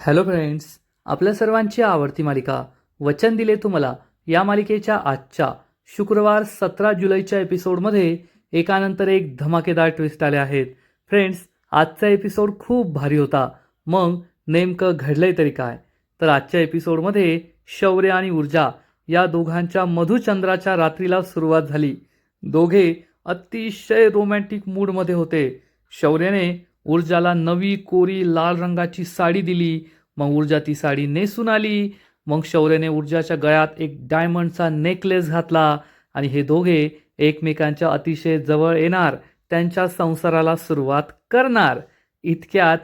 Hello friends, आपल्या सर्वांची आवडती मालिका वचन दिले तुम्हाला या मालिकेच्या आजच्या शुक्रवार 17 जुलैच्या एपिसोडमध्ये एकानंतर एक धमाकेदार ट्विस्ट आले आहेत. फ्रेंड्स, आजचा एपिसोड खूप भारी होता. मग नेमकं घडलंय तरी काय? तर आजच्या एपिसोडमध्ये शौर्य आणि ऊर्जा या दोघांच्या मधुचंद्राच्या रात्रीला सुरुवात झाली. दोघे अतिशय रोमॅन्टिक मूडमध्ये होते. शौर्याने ऊर्जाला नवी कोरी लाल रंगाची साडी दिली. मग ऊर्जा ती साडी नेसून आली. मग शौर्याने ऊर्जाच्या गळ्यात एक डायमंडचा नेकलेस घातला आणि हे दोघे एकमेकांच्या अतिशय जवळ येणार, त्यांच्या संसाराला सुरुवात करणार. इतक्यात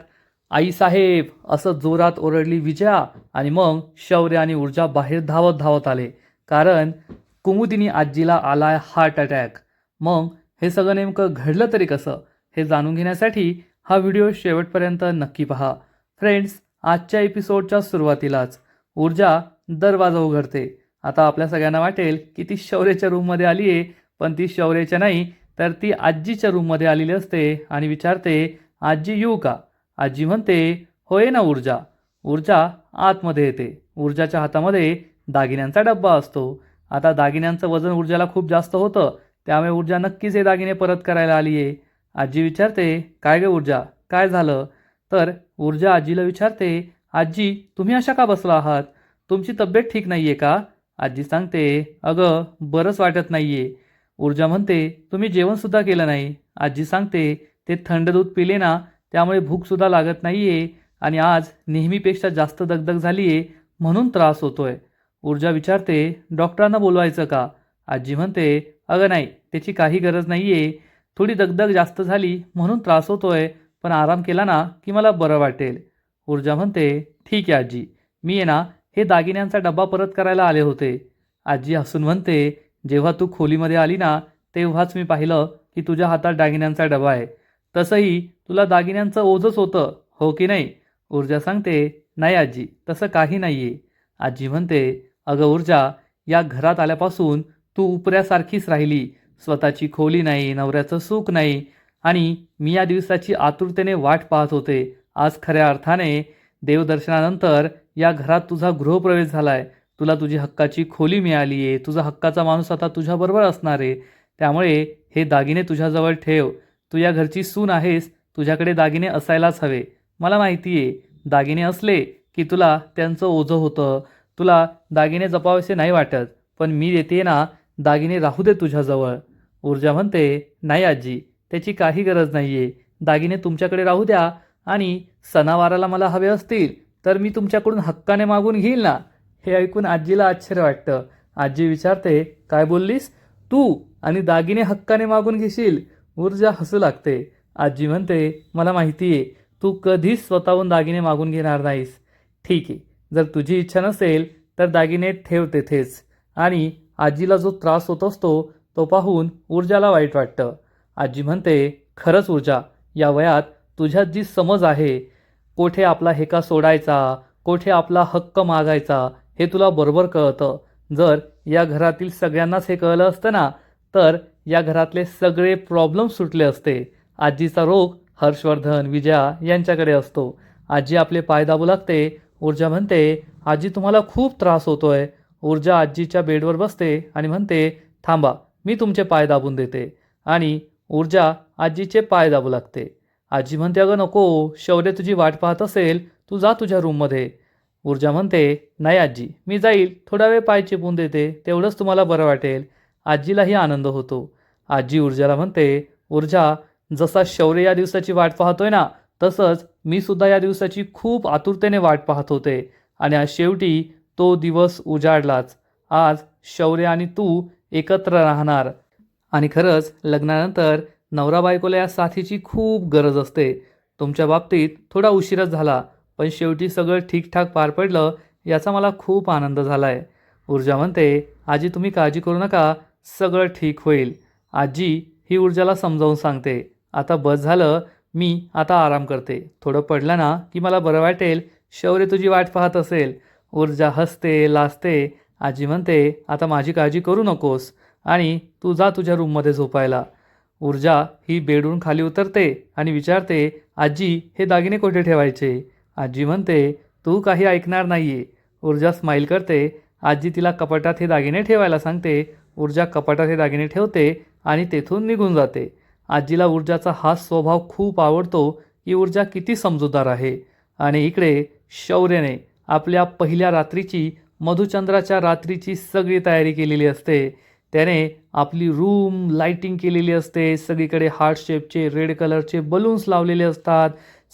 आई साहेब असं जोरात ओरडली विजया आणि मग शौर्य आणि ऊर्जा बाहेर धावत धावत आले, कारण कुमुदिनी आजीला आलाय हार्ट अटॅक. मग हे सगळं नेमकं घडलं तरी कसं, हे जाणून घेण्यासाठी हा व्हिडिओ शेवटपर्यंत नक्की पहा. फ्रेंड्स, आजच्या एपिसोडच्या सुरुवातीलाच ऊर्जा दरवाजा उघडते. आता आपल्या सगळ्यांना वाटेल की ती शौर्याच्या रूममध्ये आली आहे, पण ती शौर्याच्या नाही तर ती आजीच्या रूममध्ये आलेली असते आणि विचारते, आजी येऊ का? आजी म्हणते, होय ना ऊर्जा. ऊर्जा आतमध्ये येते. ऊर्जाच्या हातामध्ये दागिन्यांचा डब्बा असतो. आता दागिन्यांचं वजन ऊर्जाला खूप जास्त होतं, त्यामुळे ऊर्जा नक्कीच हे दागिने परत करायला आली आहे. आजी विचारते, काय ग ऊर्जा, काय झालं? तर ऊर्जा आजीला विचारते, आजी तुम्ही अशा का बसला आहात? तुमची तब्येत ठीक नाही आहे का? आजी सांगते, अगं बरंच वाटत नाही आहे. ऊर्जा म्हणते, तुम्ही जेवणसुद्धा केलं नाही. आजी सांगते, ते थंड दूध पिले ना, त्यामुळे भूकसुद्धा लागत नाही आहे आणि आज नेहमीपेक्षा जास्त दगदग झाली आहे, म्हणून त्रास होतोय. ऊर्जा विचारते, डॉक्टरांना बोलवायचं का? आजी म्हणते, अगं नाही, त्याची काही गरज नाही आहे. थोडी दगदग जास्त झाली म्हणून त्रास होतोय, पण आराम केला ना की मला बरं वाटेल. ऊर्जा म्हणते, ठीक आहे आजी, मी आहे ना हे दागिन्यांचा डब्बा परत करायला आले होते. आजी हसून म्हणते, जेव्हा तू खोलीमध्ये आली ना तेव्हाच मी पाहिलं की तुझ्या हातात दागिन्यांचा डबा आहे. तसंही तुला दागिन्यांचं ओझंच होतं, हो की नाही? ऊर्जा सांगते, नाही आजी, तसं काही नाही आहे. आजी म्हणते, अगं ऊर्जा, या घरात आल्यापासून तू उपऱ्यासारखीच राहिली. स्वतःची खोली नाही, नवऱ्याचं सुख नाही, आणि मी या दिवसाची आतुरतेने वाट पाहत होते. आज खऱ्या अर्थाने देवदर्शनानंतर या घरात तुझा गृहप्रवेश झालाय. तुला तुझी हक्काची खोली मिळाली आहे. तुझा हक्काचा माणूस आता तुझ्याबरोबर असणार आहे. त्यामुळे हे दागिने तुझ्याजवळ ठेव. तू या घरची सून आहेस, तुझ्याकडे दागिने असायलाच हवे. मला माहिती आहे, दागिने असले की तुला त्यांचं ओझं होतं, तुला दागिने जपावेसे नाही वाटत, पण मी देते ना, दागिने राहू दे तुझ्याजवळ. ऊर्जा म्हणते, नाही आजी, त्याची काही गरज नाही आहे. दागिने तुमच्याकडे राहू द्या, आणि सणावाराला मला हवे असतील तर मी तुमच्याकडून हक्काने मागून घेईल ना. हे ऐकून आजीला आश्चर्य वाटतं. आजी विचारते, काय बोललीस तू? आणि दागिने हक्काने मागून घेशील? ऊर्जा हसू लागते. आजी म्हणते, मला माहिती आहे, तू कधीच स्वतःहून दागिने मागून घेणार नाहीस. ठीक आहे, जर तुझी इच्छा नसेल तर दागिने ठेव तेथेच. आणि आजीला जो त्रास होत असतो तो पाहून ऊर्जाला वाईट वाटतं. आजी म्हणते, खरंच ऊर्जा, या वयात तुझ्यात जी समज आहे, कोठे आपला हेका सोडायचा, कोठे आपला हक्क मागायचा, हे तुला बरोबर कळतं. जर या घरातील सगळ्यांनाच हे कळलं असतं ना, तर या घरातले सगळे प्रॉब्लेम सुटले असते. आजीचा रोग हर्षवर्धन, विजया यांच्याकडे असतो. आजी आपले पाय दाबू लागते. ऊर्जा म्हणते, आजी तुम्हाला खूप त्रास होतोय. ऊर्जा आजीच्या बेडवर बसते आणि म्हणते, थांबा, मी तुमचे पाय दाबून देते. आणि ऊर्जा आजीचे पाय दाबू लागते. आजी म्हणते, अगं नको, शौर्य तुझी वाट पाहत असेल, तू जा तुझ्या रूममध्ये. ऊर्जा म्हणते, नाही आजी, मी जाईल, थोडा वेळ पाय चिपून देते, तेवढंच तुम्हाला बरं वाटेल. आजीलाही आनंद होतो. आजी ऊर्जाला म्हणते, ऊर्जा, जसा शौर्य या दिवसाची वाट पाहतोय ना, तसंच मी सुद्धा या दिवसाची खूप आतुरतेने वाट पाहत होते, आणि आज शेवटी तो दिवस उजाडलाच. आज शौर्य आणि तू एकत्र राहणार. आणि खरंच लग्नानंतर नवरा बायकोला या साथीची खूप गरज असते. तुमच्या बाबतीत थोडा उशीरच झाला, पण शेवटी सगळं ठीकठाक पार पडलं, याचा मला खूप आनंद झाला आहे. ऊर्जा म्हणते, आजी तुम्ही काळजी करू नका, सगळं ठीक होईल. आजी ही ऊर्जाला समजावून सांगते, आता बस झालं, मी आता आराम करते. थोडं पडलं ना की मला बरं वाटेल. शौर्य तुझी वाट पाहत असेल. ऊर्जा हसते, लाजते. आजी म्हणते, आता माझी काळजी करू नकोस, आणि तू जा तुझ्या रूममध्ये झोपायला. ऊर्जा ही बेडवरून खाली उतरते आणि विचारते, आजी हे दागिने कुठे ठेवायचे? आजी म्हणते, तू काही ऐकणार नाहीये. ऊर्जा स्माईल करते. आजी तिला कपाटात हे दागिने ठेवायला सांगते. ऊर्जा कपाटात हे दागिने ठेवते आणि तेथून निघून जाते. आजीला ऊर्जाचा हा स्वभाव खूप आवडतो की ऊर्जा किती समजूतदार आहे. आणि इकडे शौर्यने आपल्या पहिल्या रात्रीची, मधुचंद्राच्या रात्रीची सगळी तयारी केलेली असते. त्याने आपली रूम लाइटिंग केलेली असते. सगळीकडे हार्ट शेपचे रेड कलरचे बलून्स लावलेले असतात.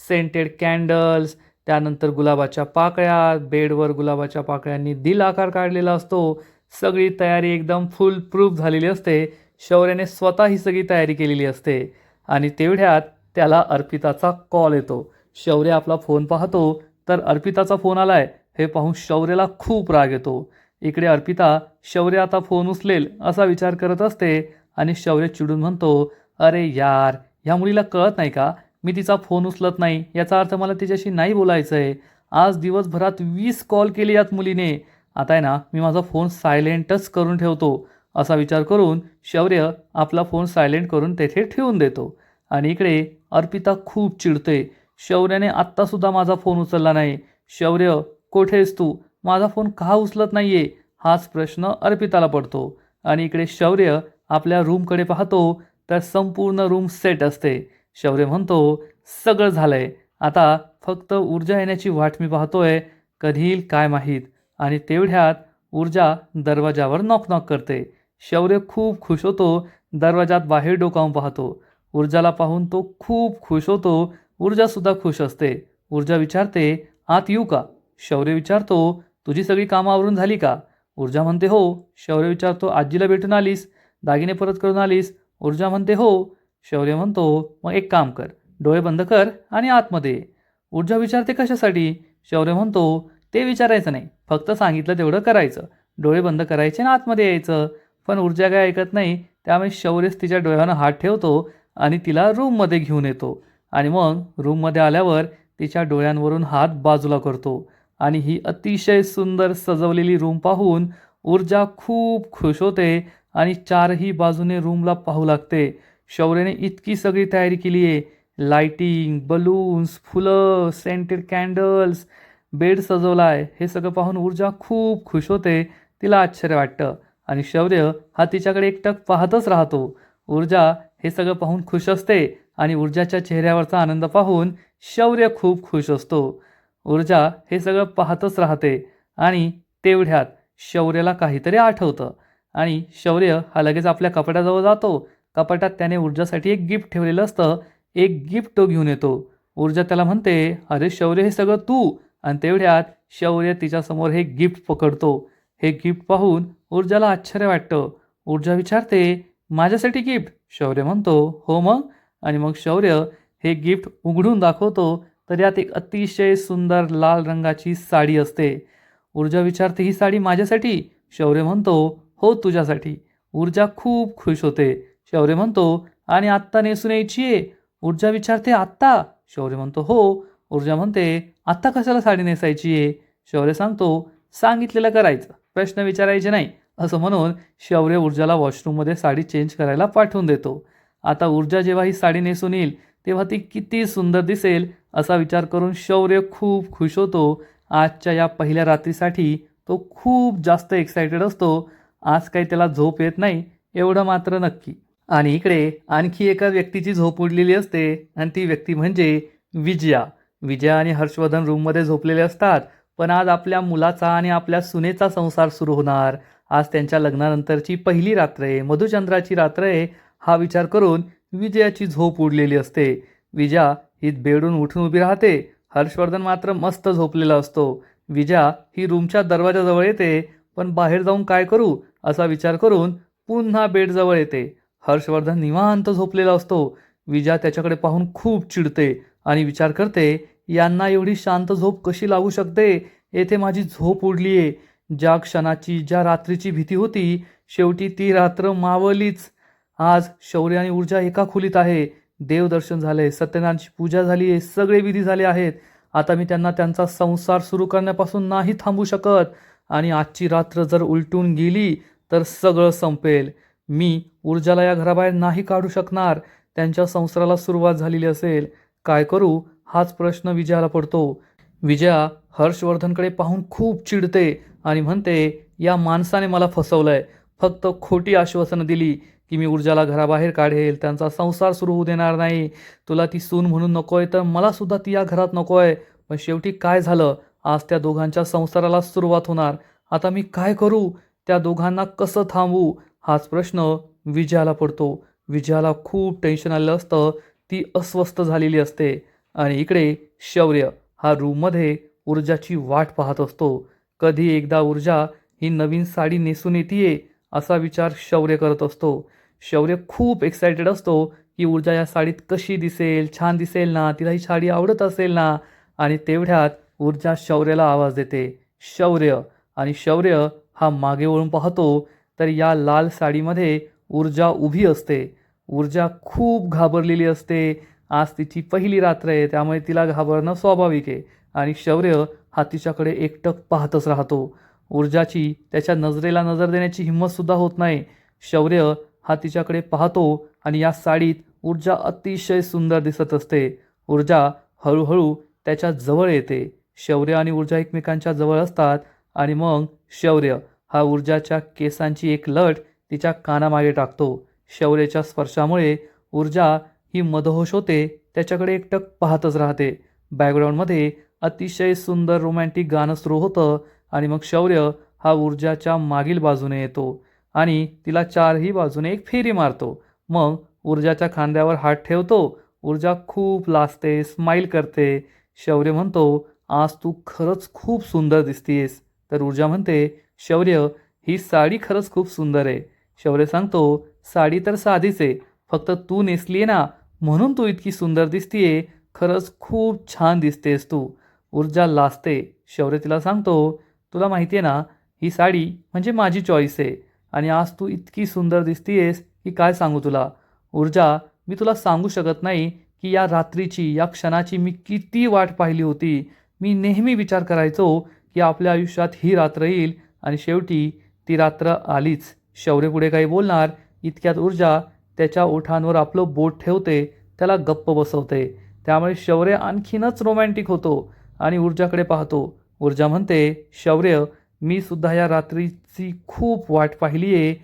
सेंटेड कॅन्डल्स, त्यानंतर गुलाबाच्या पाकळ्या, बेडवर गुलाबाच्या पाकळ्यांनी दिल आकार काढलेला असतो. सगळी तयारी एकदम फुल प्रूफ झालेली असते. शौर्याने स्वतः ही सगळी तयारी केलेली असते. आणि तेवढ्यात त्याला अर्पिताचा कॉल येतो. शौर्य आपला फोन पाहतो तर अर्पिताचा फोन आलाय हे पाहून शौर्याला खूप राग येतो. इकडे अर्पिता शौर्य आता फोन उचलेल असा विचार करत असते आणि शौर्य चिडून म्हणतो, अरे यार, ह्या मुलीला कळत नाही का, मी तिचा फोन उचलत नाही याचा अर्थ मला तिच्याशी नाही बोलायचं आहे. आज दिवसभरात 20 कॉल केले यात मुलीने. आता आहे ना, मी माझा फोन सायलेंटच करून ठेवतो. असा विचार करून शौर्य आपला फोन सायलेंट करून तेथे ठेवून देतो. आणि इकडे अर्पिता खूप चिडते. शौर्याने आत्तासुद्धा माझा फोन उचलला नाही. शौर्य, कोठेस तू? माझा फोन का उचलत नाहीये? हाच प्रश्न अर्पिताला पडतो. आणि इकडे शौर्य आपल्या रूमकडे पाहतो तर संपूर्ण रूम सेट असते. शौर्य म्हणतो, सगळं झालंय, आता फक्त ऊर्जा येण्याची वाट मी पाहतोय, कधी येईल काय माहीत. आणि तेवढ्यात ऊर्जा दरवाजावर नॉक नॉक करते. शौर्य खूप खुश होतो. दरवाजात बाहेर डोकावून पाहतो. ऊर्जाला पाहून तो खूप खुश होतो. ऊर्जासुद्धा खुश असते. ऊर्जा विचारते, आत येऊ का? शौर्य विचारतो, तुझी सगळी कामं आवरून झाली का? ऊर्जा म्हणते हो. शौर्य विचारतो, आजीला भेटून आलीस? दागिने परत करून आलीस? ऊर्जा म्हणते हो. शौर्य म्हणतो, मग एक काम कर, डोळे बंद कर आणि आतमध्ये ये. ऊर्जा विचारते, कशासाठी? शौर्य म्हणतो, ते विचारायचं नाही, फक्त सांगितलं तेवढं करायचं. डोळे बंद करायचे आणि आतमध्ये यायचं. पण ऊर्जा काय ऐकत नाही. त्यामुळे शौर्यच तिच्या डोळ्यानं हात ठेवतो आणि तिला रूममध्ये घेऊन येतो. आणि मग रूममध्ये आल्यावर तिच्या डोळ्यांवरून हात बाजूला करतो. आणि ही अतिशय सुंदर सजवलेली रूम पाहून ऊर्जा खूप खुश होते आणि चारही बाजूने रूमला पाहू लागते. शौर्यने इतकी सगळी तयारी केली आहे. लाइटिंग, बलून्स, फुलं, सेंटेड कॅन्डल्स, बेड सजवला आहे. हे सगळं पाहून ऊर्जा खूप खुश होते. तिला आश्चर्य वाटतं आणि शौर्य हा तिच्याकडे एकटक पाहतच राहतो. ऊर्जा हे सगळं पाहून खुश असते आणि ऊर्जाच्या चेहऱ्यावरचा आनंद पाहून शौर्य खूप खुश असतो. ऊर्जा हे सगळं पाहतच राहते आणि तेवढ्यात शौर्याला काहीतरी आठवतं आणि शौर्य हा लगेच आपल्या कपाटाजवळ जातो. कपाटात त्याने ऊर्जासाठी एक गिफ्ट ठेवलेलं असतं. एक गिफ्ट तो घेऊन येतो. ऊर्जा त्याला म्हणते, अरे शौर्य, हे सगळं तू? आणि तेवढ्यात शौर्य तिच्यासमोर हे गिफ्ट पकडतो. हे गिफ्ट पाहून ऊर्जाला आश्चर्य वाटतं. ऊर्जा विचारते, माझ्यासाठी गिफ्ट? शौर्य म्हणतो, हो मग. आणि मग शौर्य हे गिफ्ट उघडून दाखवतो तर यात एक अतिशय सुंदर लाल रंगाची साडी असते. ऊर्जा विचारते, ही साडी माझ्यासाठी? शौर्य म्हणतो, हो, तुझ्यासाठी. ऊर्जा खूप खुश होते. शौर्य म्हणतो, आणि आत्ता नेसून यायची आहे? ऊर्जा विचारते, आत्ता? शौर्य म्हणतो, हो. ऊर्जा म्हणते, आत्ता कशाला साडी नेसायची आहे? शौर्य सांगतो, सांगितलेलं करायचं, प्रश्न विचारायचे नाही. असं म्हणून शौर्य ऊर्जाला वॉशरूममध्ये साडी चेंज करायला पाठवून देतो. आता ऊर्जा जेव्हा ही साडी नेसून येईल तेव्हा ती किती सुंदर दिसेल असा विचार करून शौर्य खूप खुश होतो. आजच्या या पहिल्या रात्रीसाठी तो खूप जास्त एक्सायटेड असतो. आज काही त्याला झोप येत नाही एवढं मात्र नक्की. आणि इकडे आणखी एका व्यक्तीची झोप उडलेली असते आणि ती व्यक्ती म्हणजे विजया. विजया आणि हर्षवर्धन रूममध्ये झोपलेले असतात. पण आज आपल्या मुलाचा आणि आपल्या सुनेचा संसार सुरू होणार. आज त्यांच्या लग्नानंतरची पहिली रात्र आहे, मधुचंद्राची रात्र आहे. हा विचार करून विजयाची झोप उडलेली असते. विजया ही बेडून उठून उभी राहते. हर्षवर्धन मात्र मस्त झोपलेला असतो. विजया ही रूमच्या दरवाजाजवळ येते, पण बाहेर जाऊन काय करू असा विचार करून पुन्हा बेडजवळ येते. हर्षवर्धन निवांत झोपलेला असतो. विजया त्याच्याकडे पाहून खूप चिडते आणि विचार करते, यांना एवढी शांत झोप कशी लागू शकते? येथे माझी झोप उडली आहे. ज्या क्षणाची, ज्या रात्रीची भीती होती, शेवटी ती रात्र मावलीच. आज शौर्य आणि ऊर्जा एका खोलीत आहे. देवदर्शन झाले, सत्यनारायणची पूजा झाली आहे, सगळे विधी झाले आहेत. आता मी त्यांना त्यांचा संसार सुरू करण्यापासून नाही थांबू शकत. आणि आजची रात्र जर उलटून गेली तर सगळं संपेल. मी ऊर्जाला या घराबाहेर नाही काढू शकणार. त्यांच्या संसाराला सुरुवात झालेली असेल. काय करू हाच प्रश्न विजयाला पडतो. विजया हर्षवर्धनकडे पाहून खूप चिडते आणि म्हणते, या माणसाने मला फसवलंय. फक्त खोटी आश्वासनं दिली की मी ऊर्जाला घराबाहेर काढेल, त्यांचा संसार सुरू होऊ देणार नाही. तुला ती सून म्हणून नकोय तर मला सुद्धा ती या घरात नकोय. पण शेवटी काय झालं? आज त्या दोघांच्या संसाराला सुरुवात होणार. आता मी काय करू? त्या दोघांना कसं थांबवू? हाच प्रश्न विजयाला पडतो. विजयाला खूप टेन्शन आलेलं असतं. ती अस्वस्थ झालेली असते आणि इकडे शौर्य हा रूममध्ये ऊर्जाची वाट पाहत असतो. कधी एकदा ऊर्जा ही नवीन साडी नेसून येतीये असा विचार शौर्य करत असतो. शौर्य खूप एक्सायटेड असतो की ऊर्जा या साडीत कशी दिसेल, छान दिसेल ना, तिला ही साडी आवडत असेल ना. आणि तेवढ्यात ऊर्जा शौर्याला आवाज देते, शौर्य. आणि शौर्य हा मागे वळून पाहतो तर या लाल साडीमध्ये ऊर्जा उभी असते. ऊर्जा खूप घाबरलेली असते. आज तिची पहिली रात्र आहे, त्यामुळे तिला घाबरणं स्वाभाविक आहे. आणि शौर्य हा तिच्याकडे एकटक पाहतच राहतो. ऊर्जाची त्याच्या नजरेला नजर देण्याची हिंमतसुद्धा होत नाही. शौर्य हा तिच्याकडे पाहतो आणि या साडीत ऊर्जा अतिशय सुंदर दिसत असते. ऊर्जा हळूहळू त्याच्या जवळ येते. शौर्य आणि ऊर्जा एकमेकांच्या जवळ असतात आणि मग शौर्य हा ऊर्जाच्या केसांची एक लट तिच्या कानामागे टाकतो. शौर्याच्या स्पर्शामुळे ऊर्जा ही मदहोश होते, त्याच्याकडे एकटक पाहतच राहते. बॅकग्राऊंडमध्ये अतिशय सुंदर रोमॅन्टिक गाणं सुरू होतं आणि मग शौर्य हा ऊर्जाच्या मागील बाजूने येतो आणि तिला चारही बाजूने एक फेरी मारतो. मग ऊर्जाच्या खांद्यावर हात ठेवतो. ऊर्जा खूप लाजते, स्माईल करते. शौर्य म्हणतो, आज तू खरंच खूप सुंदर दिसतीयस. तर ऊर्जा म्हणते, शौर्य ही साडी खरंच खूप सुंदर आहे. शौर्य सांगतो, साडी तर साधीच आहे, फक्त तू नेसली आहे ना म्हणून तू इतकी सुंदर दिसतीये. खरंच खूप छान दिसतेस तू. ऊर्जा लाजते. शौर्य तिला सांगतो, तुला माहिती आहे ना, ही साडी म्हणजे माझी चॉईस आहे आणि आज तू इतकी सुंदर दिसतीयेस की काय सांगू तुला. ऊर्जा, मी तुला सांगू शकत नाही की या रात्रीची, या क्षणाची मी किती वाट पाहिली होती. मी नेहमी विचार करायचो की आपल्या आयुष्यात ही रात्र येईल आणि शेवटी ती रात्र आलीच. शौर्य पुढे काही बोलणार इतक्यात ऊर्जा त्याच्या ओठांवर आपलं बोट ठेवते, त्याला गप्प बसवते. त्यामुळे शौर्य आणखीनच रोमॅन्टिक होतो आणि ऊर्जाकडे पाहतो. ऊर्जा म्हणते, शौर्य मी सुद्धा या रात्रीची खूप वाट पाहिली आहे,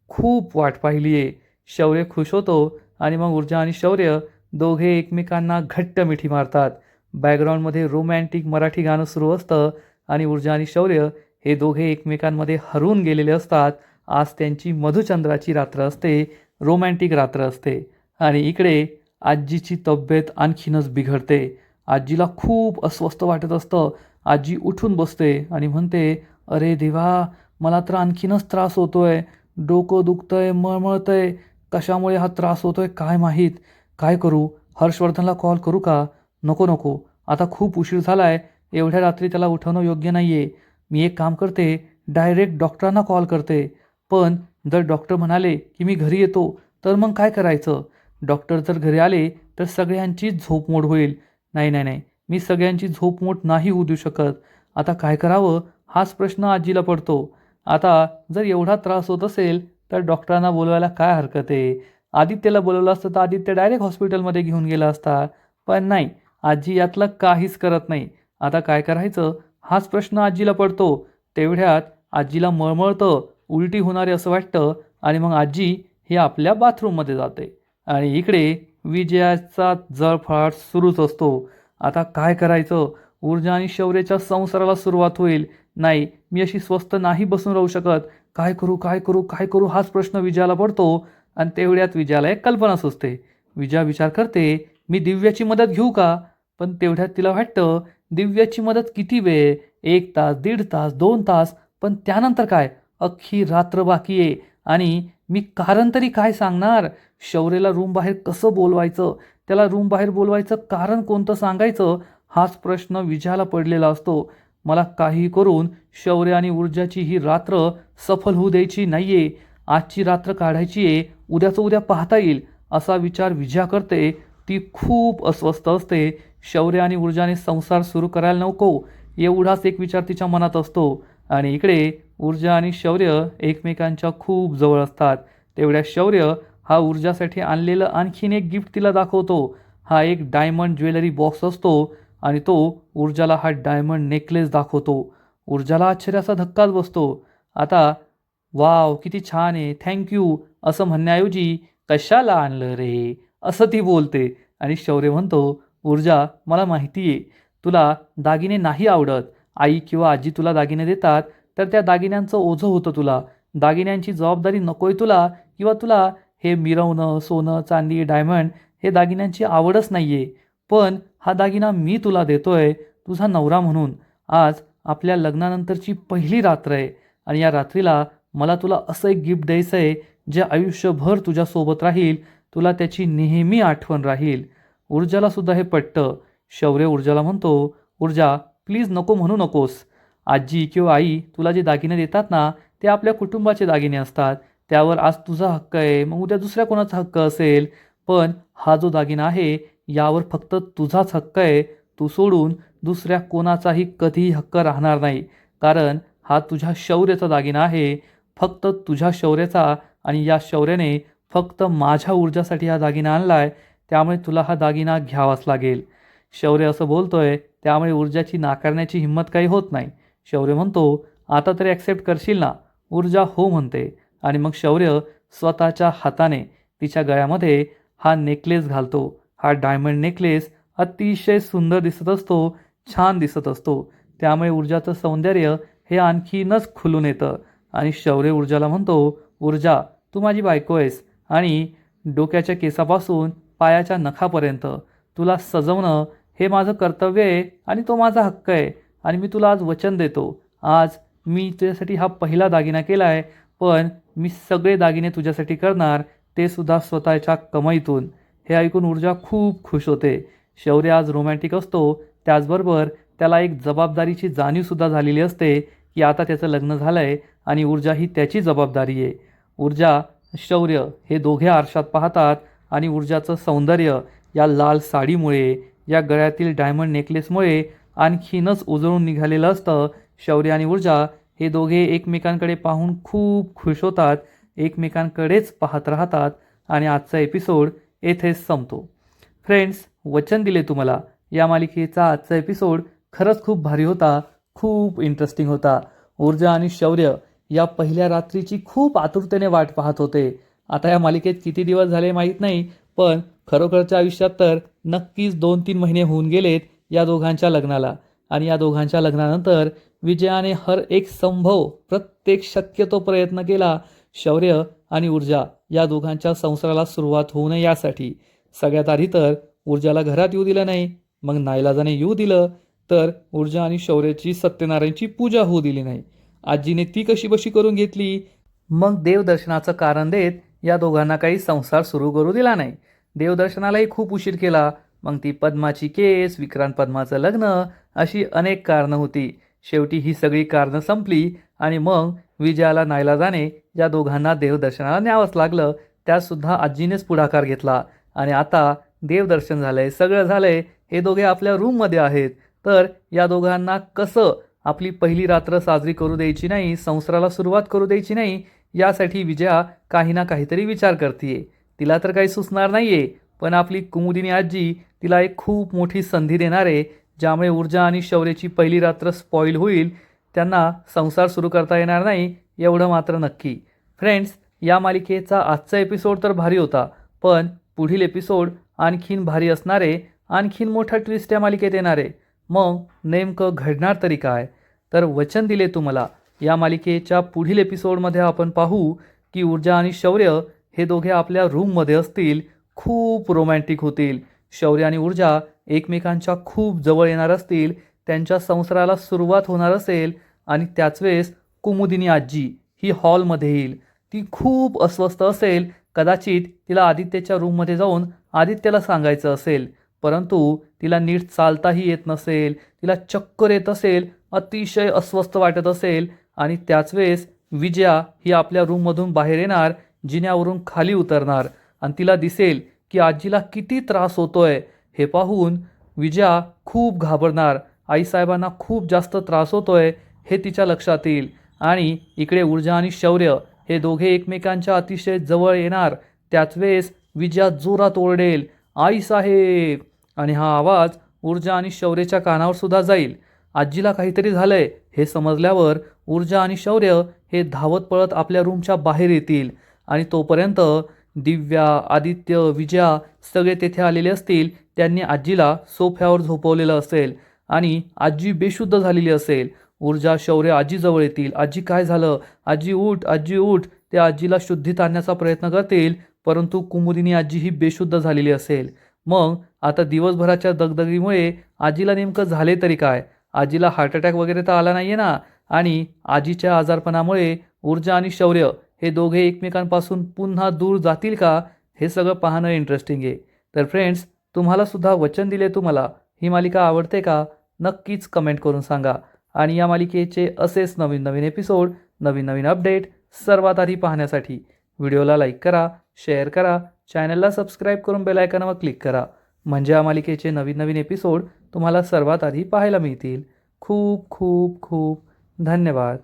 खूप वाट पाहिली आहे. शौर्य खुश होतो आणि मग ऊर्जा आणि शौर्य दोघे एकमेकांना घट्ट मिठी मारतात. बॅकग्राऊंडमध्ये रोमॅन्टिक मराठी गाणं सुरू असतं आणि ऊर्जा आणि शौर्य हे दोघे एकमेकांमध्ये हरवून गेलेले असतात. आज त्यांची मधुचंद्राची रात्र असते, रोमॅन्टिक रात्र असते. आणि इकडे आजीची तब्येत आणखीनच बिघडते. आजीला खूप अस्वस्थ वाटत असतं. आजी उठून बसते आणि म्हणते, अरे देवा, मला तर आणखीनच त्रास होतोय. डोकं दुखतंय, मळमळतंय. कशामुळे हा त्रास होतोय काय माहीत. काय करू? हर्षवर्धनला कॉल करू का? नको नको, आता खूप उशीर झालाय. एवढ्या रात्री त्याला उठवणं योग्य नाही आहे. मी एक काम करते, डायरेक्ट डॉक्टरांना कॉल करते. पण जर डॉक्टर म्हणाले की मी घरी येतो तर मग काय करायचं? डॉक्टर जर घरी आले तर सगळ्यांची झोपमोड होईल. नाही नाही नाही, मी सगळ्यांची झोपमोड नाही होऊ देऊ शकत. आता काय करावं हाच प्रश्न आजीला पडतो. आता जर एवढा त्रास होत असेल तर डॉक्टरांना बोलवायला काय हरकत आहे? आदित्यला बोलवलं असतं तर आदित्य डायरेक्ट हॉस्पिटलमध्ये घेऊन गेला असता. पण नाही, आजी यातलं काहीच करत नाही. आता काय करायचं हाच प्रश्न आजीला पडतो. तेवढ्यात आजीला मळमळतं, उलटी होणारे असं वाटतं आणि मग आजी ही आपल्या बाथरूममध्ये जाते. आणि इकडे विजयाचा जळफळाट सुरूच असतो. आता काय करायचं? ऊर्जा आणि शौर्याच्या संसाराला सुरुवात होईल. नाही, मी अशी स्वस्थ नाही बसून राहू शकत. काय करू काय करू काय करू हाच प्रश्न विजयाला पडतो. आणि तेवढ्यात विजयाला एक कल्पना सुचते. विजया विचार करते, मी दिव्याची मदत घेऊ का? पण तेवढ्यात तिला वाटतं, दिव्याची मदत किती वेळ? 1 तास, 1.5 तास, 2 तास. पण त्यानंतर काय? अख्खी रात्र बाकी आहे आणि मी कारण तरी काय सांगणार? शौर्यला रूम बाहेर कसं बोलवायचं? त्याला रूम बाहेर बोलवायचं कारण कोणतं सांगायचं? हाच प्रश्न विजयाला पडलेला असतो. मला काही करून शौर्य आणि ऊर्जाची ही रात्र सफल होऊ द्यायची नाहीये. आजची रात्र काढायची आहे, उद्याचं उद्या पाहता येईल असा विचार विजया करते. ती खूप अस्वस्थ असते. शौर्य आणि ऊर्जाने संसार सुरू करायला नको एवढाच एक विचार तिच्या मनात असतो. आणि इकडे ऊर्जा आणि शौर्य एकमेकांच्या खूप जवळ असतात. तेवढ्या शौर्य हा ऊर्जासाठी आणलेलं आणखीन एक गिफ्ट तिला दाखवतो. हा एक डायमंड ज्वेलरी बॉक्स असतो आणि तो ऊर्जाला हा डायमंड नेकलेस दाखवतो. ऊर्जाला आश्चर्याचा धक्काच बसतो. आता वाव किती छान आहे, थँक्यू असं म्हणण्याऐवजी कशाला आणलं रे असं ती बोलते. आणि शौर्य म्हणतो, ऊर्जा मला माहिती आहे तुला दागिने नाही आवडत. आई किंवा आजी तुला दागिने देतात तर त्या दागिन्यांचं ओझं होतं तुला. दागिन्यांची जबाबदारी नकोय तुला, किंवा तुला हे मिरवणं, सोनं, चांदी, डायमंड हे दागिन्यांची आवडच नाही आहे. पण हा दागिना मी तुला देतोय तुझा नवरा म्हणून. आज आपल्या लग्नानंतरची पहिली रात्र आहे आणि या रात्रीला मला तुला असं एक गिफ्ट द्यायचं आहे जे आयुष्यभर तुझ्यासोबत राहील. तुला त्याची नेहमी आठवण राहील. ऊर्जालासुद्धा हे पटतं. शौर्य ऊर्जाला म्हणतो, ऊर्जा प्लीज नको म्हणू नकोस. आजी किंवा आई तुला जे दागिने देतात ना ते आपल्या कुटुंबाचे दागिने असतात. त्यावर आज तुझा हक्क आहे, मग उद्या दुसऱ्या कोणाचा हक्क असेल. पण हा जो दागिना आहे यावर फक्त तुझाच हक्क आहे. तू सोडून दुसऱ्या कोणाचाही कधीही हक्क राहणार नाही. कारण हा तुझ्या शौर्याचा दागिना आहे, फक्त तुझ्या शौर्याचा. आणि या शौर्याने फक्त माझ्या ऊर्जासाठी हा दागिना आणलाय, त्यामुळे तुला हा दागिना घ्यावाच लागेल. शौर्य असं बोलतोय त्यामुळे ऊर्जाची नाकारण्याची हिंमत काही होत नाही. शौर्य म्हणतो, आता तरी ॲक्सेप्ट करशील ना. ऊर्जा हो म्हणते आणि मग शौर्य स्वतःच्या हाताने तिच्या गळ्यामध्ये हा नेकलेस घालतो. हा डायमंड नेकलेस अतिशय सुंदर दिसत असतो, छान दिसत असतो. त्यामुळे ऊर्जाचं सौंदर्य हे आणखीनच खुलून येतं. आणि शौर्य ऊर्जाला म्हणतो, ऊर्जा तू माझी बायको आहेस आणि डोक्याच्या केसापासून पायाच्या नखापर्यंत तुला सजवणं हे माझं कर्तव्य आहे आणि तो माझा हक्क आहे. आणि मी तुला आज वचन देतो, आज मी तुझ्यासाठी हा पहिला दागिना केला आहे, पण मी सगळे दागिने तुझ्यासाठी करणार, ते सुद्धा स्वतःच्या कमाईतून. हे ऐकून ऊर्जा खूप खुश होते. शौर्य आज रोमॅन्टिक असतो, त्याचबरोबर त्याला एक जबाबदारीची जाणीवसुद्धा झालेली असते की आता त्याचं लग्न झालं आहे आणि ऊर्जा ही त्याची जबाबदारी आहे. ऊर्जा, शौर्य हे दोघे आरशात पाहतात आणि ऊर्जाचं सौंदर्य या लाल साडीमुळे, या गळ्यातील डायमंड नेकलेसमुळे आणखीनच उजळून निघालेलं असतं. शौर्य आणि ऊर्जा हे दोघे एकमेकांकडे पाहून खूप खुश होतात, एकमेकांकडेच पाहत राहतात आणि आजचा एपिसोड येथेच संपतो. फ्रेंड्स, वचन दिले तुम्हाला या मालिकेचा आजचा एपिसोड खरंच खूप भारी होता, खूप इंटरेस्टिंग होता. ऊर्जा आणि शौर्य या पहिल्या रात्रीची खूप आतुरतेने वाट पाहत होते. आता या मालिकेत किती दिवस झाले माहीत नाही, पण खरोखरच्या आयुष्यात तर नक्कीच 2-3 महिने होऊन गेलेत या दोघांच्या लग्नाला. आणि या दोघांच्या लग्नानंतर विजयाने हर एक संभव, प्रत्येक शक्यतो प्रयत्न केला शौर्य आणि ऊर्जा या दोघांच्या संसाराला सुरुवात होऊ नये यासाठी. सगळ्यात आधी तर ऊर्जाला घरात येऊ दिलं नाही, मग नाईलाजाने येऊ दिलं, तर ऊर्जा आणि शौर्याची सत्यनारायणची पूजा होऊ दिली नाही. आजीने ती कशी बशी करून घेतली. मग देवदर्शनाचं कारण देत या दोघांना काही संसार सुरू करू दिला नाही. देवदर्शनालाही खूप उशीर केला. मग ती पद्माची केस, विक्रांत पद्माचं लग्न, अशी अनेक कारणं होती. शेवटी ही सगळी कारणं संपली आणि मग विजयाला नाईलाजाने या दोघांना देवदर्शनाला न्यावंच लागलं. त्यातसुद्धा आजीनेच पुढाकार घेतला आणि आता देवदर्शन झालंय, सगळं झालंय, हे दोघे आपल्या रूममध्ये आहेत. तर या दोघांना कसं आपली पहिली रात्र साजरी करू द्यायची नाही, संसाराला सुरुवात करू द्यायची नाही, यासाठी विजया काही ना काहीतरी विचार करते. तिला तर काही सुचणार नाही आहे, पण आपली कुमुदिनी आजी तिला एक खूप मोठी संधी देणार आहे, ज्यामुळे ऊर्जा आणि शौर्याची पहिली रात्र स्पॉईल होईल. त्यांना संसार सुरू करता येणार नाही, एवढं मात्र नक्की. फ्रेंड्स, या मालिकेचा आजचा एपिसोड तर भारी होता, पण पुढील एपिसोड आणखीन भारी असणारे, आणखीन मोठा ट्विस्ट या मालिकेत येणार आहे. मग नेमकं घडणार तरी काय? तर वचन दिले तुम्हाला या मालिकेच्या पुढील एपिसोडमध्ये आपण पाहू की ऊर्जा आणि शौर्य हे दोघे आपल्या रूममध्ये असतील, खूप रोमॅन्टिक होतील. शौर्य आणि ऊर्जा एकमेकांच्या खूप जवळ येणार असतील, त्यांच्या संसाराला सुरुवात होणार असेल. आणि त्याच वेळेस कुमुदिनी आजी ही हॉलमध्ये येईल. ती खूप अस्वस्थ असेल, कदाचित तिला आदित्यच्या रूममध्ये जाऊन आदित्यला सांगायचं असेल, परंतु तिला नीट चालताही येत नसेल, तिला चक्कर येत असेल, अतिशय अस्वस्थ वाटत असेल. आणि त्याच वेळेस विजया ही आपल्या रूममधून बाहेर येणार, जिन्यावरून खाली उतरणार आणि तिला दिसेल की आजीला किती त्रास होतोय. हे पाहून विजया खूप घाबरणार. आईसाहेबांना खूप जास्त त्रास होतोय हे तिच्या लक्षात येईल. आणि इकडे ऊर्जा आणि शौर्य हे दोघे एकमेकांच्या अतिशय जवळ येणार. त्याच वेळेस विजया जोरात ओरडेल, आईसाहेब. आणि हा आवाज ऊर्जा आणि शौर्यच्या कानावर सुद्धा जाईल. आजीला काहीतरी झालंय हे समजल्यावर ऊर्जा आणि शौर्य हे धावत पळत आपल्या रूमच्या बाहेर येतील आणि तोपर्यंत दिव्या, आदित्य, विजया सगळे तेथे आलेले असतील. त्यांनी आजीला सोफ्यावर झोपवलेलं असेल आणि आजी बेशुद्ध झालेली असेल. ऊर्जा, शौर्य आजीजवळ येतील. आजी काय झालं? आजी उठ, आजी उठ. ते आजीला शुद्धीत आणण्याचा प्रयत्न करतील, परंतु कुमुदिनी आजी ही बेशुद्ध झालेली असेल. मग आता दिवसभराच्या दगदगीमुळे आजीला नेमकं झाले तरी काय? आजीला हार्ट अटॅक वगैरे तर आला नाहीये ना? आणि आजीच्या आजारपणामुळे ऊर्जा आणि शौर्य हे दोघे एकमेकांपासून पुन्हा दूर जातील का? हे सगळं पाहणं इंटरेस्टिंग आहे. तर फ्रेंड्स, तुम्हाला सुद्धा वचन दिले तुम्हाला ही मालिका आवडते का? नक्कीच कमेंट करून सांगा. आणि या मालिकेचे असेच नवीन नवीन एपिसोड, नवीन नवीन अपडेट सर्वात आधी पाहण्यासाठी व्हिडिओला लाईक करा, शेअर करा, चॅनलला सबस्क्राईब करून बेल आयकॉनवर क्लिक करा. म्हणजे या मालिकेचे नवीन नवीन एपिसोड तुम्हाला सर्वात आधी पाहायला मिळतील. खूप खूप खूप धन्यवाद.